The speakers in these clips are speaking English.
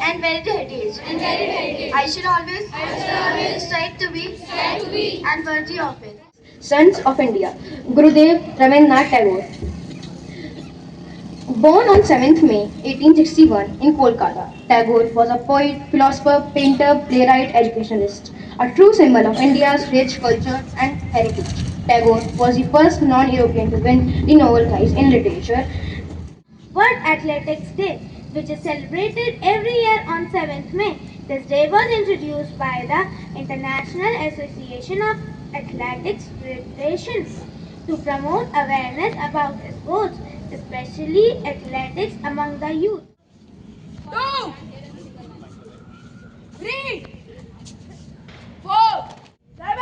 And varied heritage. I should always strive to be and worthy of it. Sons of India, Gurudev Rabindranath Tagore. Born on 7th May 1861 in Kolkata, Tagore was a poet, philosopher, painter, playwright, educationalist, a true symbol of India's rich culture and heritage. Tagore was the first non-European to win the Nobel Prize in Literature. World Athletics Day, which is celebrated every year on 7th May. This day was introduced by the International Association of Athletics Federations to promote awareness about sports, especially athletics among the youth. 2, 3, 4, 7,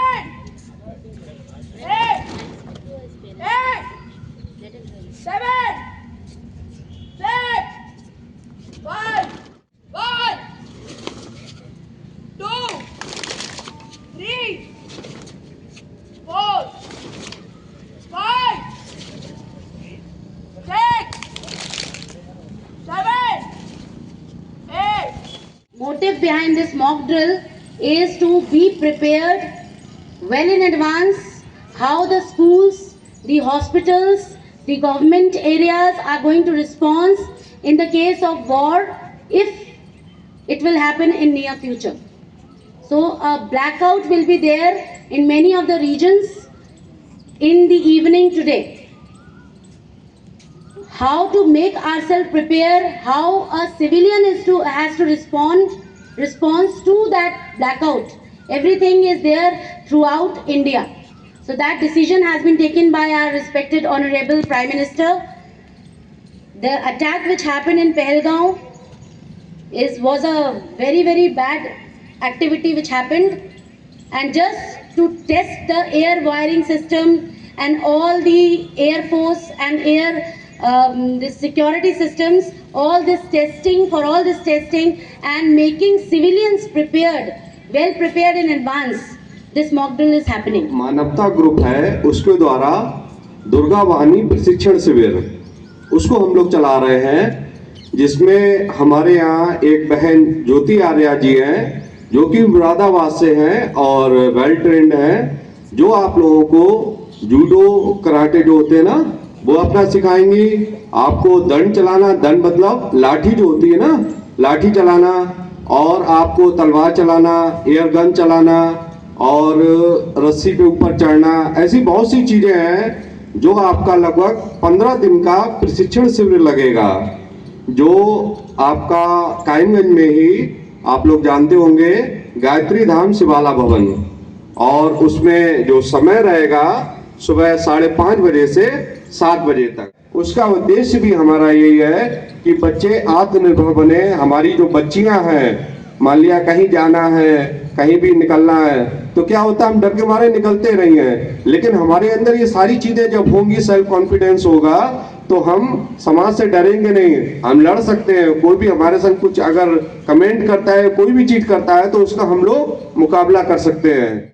8, 7, 6, 5, 1, 2, 3, 4, 5, 6, 7, 8. Motive behind this mock drill is to be prepared well in advance how the schools, the hospitals, the government areas are going to respond in the case of war if it will happen in near future. So a blackout will be there in many of the regions in the evening today. How to make ourselves prepare, how a civilian has to respond to that blackout. Everything is there throughout India. So that decision has been taken by our respected Honorable Prime Minister. The attack which happened in Pahalgam was a very, very bad activity which happened, and just to test the air wiring system and all the air force and air the security systems, all this testing and making civilians prepared, well prepared in advance. This mock drill is happening. मानवता group है, उसके द्वारा दुर्गा वाहिनी प्रशिक्षण शिविर उसको हम लोग चला रहे हैं, जिसमें हमारे यहाँ एक बहन ज्योति आर्या जी हैं जो कि मुरादाबाद से हैं और वेल ट्रेंड हैं, जो आप लोगों को जूडो कराटे जो होते हैं ना वो अपना सिखाएंगी। आपको दंड चलाना, दंड मतलब लाठी जो होती है ना, लाठी चलाना, और आपको तलवार चलाना, एयर गन चलाना और रस्सी पे ऊपर चढ़ना, ऐसी बहुत सी चीजें हैं जो आपका लगभग 15 दिन का प्रशिक्षण शिविर लगेगा, जो आपका कायमगंज में ही आप लोग जानते होंगे गायत्री धाम शिवाला भवन, और उसमें जो समय रहेगा सुबह 5:30 बजे से 7 बजे तक। उसका उद्देश्य भी हमारा यही है कि बच्चे आत्मनिर्भर बने। हमारी जो बच्चियां हैं, मान लिया कहीं जाना है, कहीं भी निकलना है, तो क्या होता है हम डर के मारे निकलते नहीं हैं, लेकिन हमारे अंदर ये सारी चीजें जब होंगी, सेल्फ कॉन्फिडेंस होगा, तो हम समाज से डरेंगे नहीं, हम लड़ सकते हैं। कोई भी हमारे संग कुछ अगर कमेंट करता है, कोई भी चीज करता है, तो उसका हम लोग मुकाबला कर सकते हैं।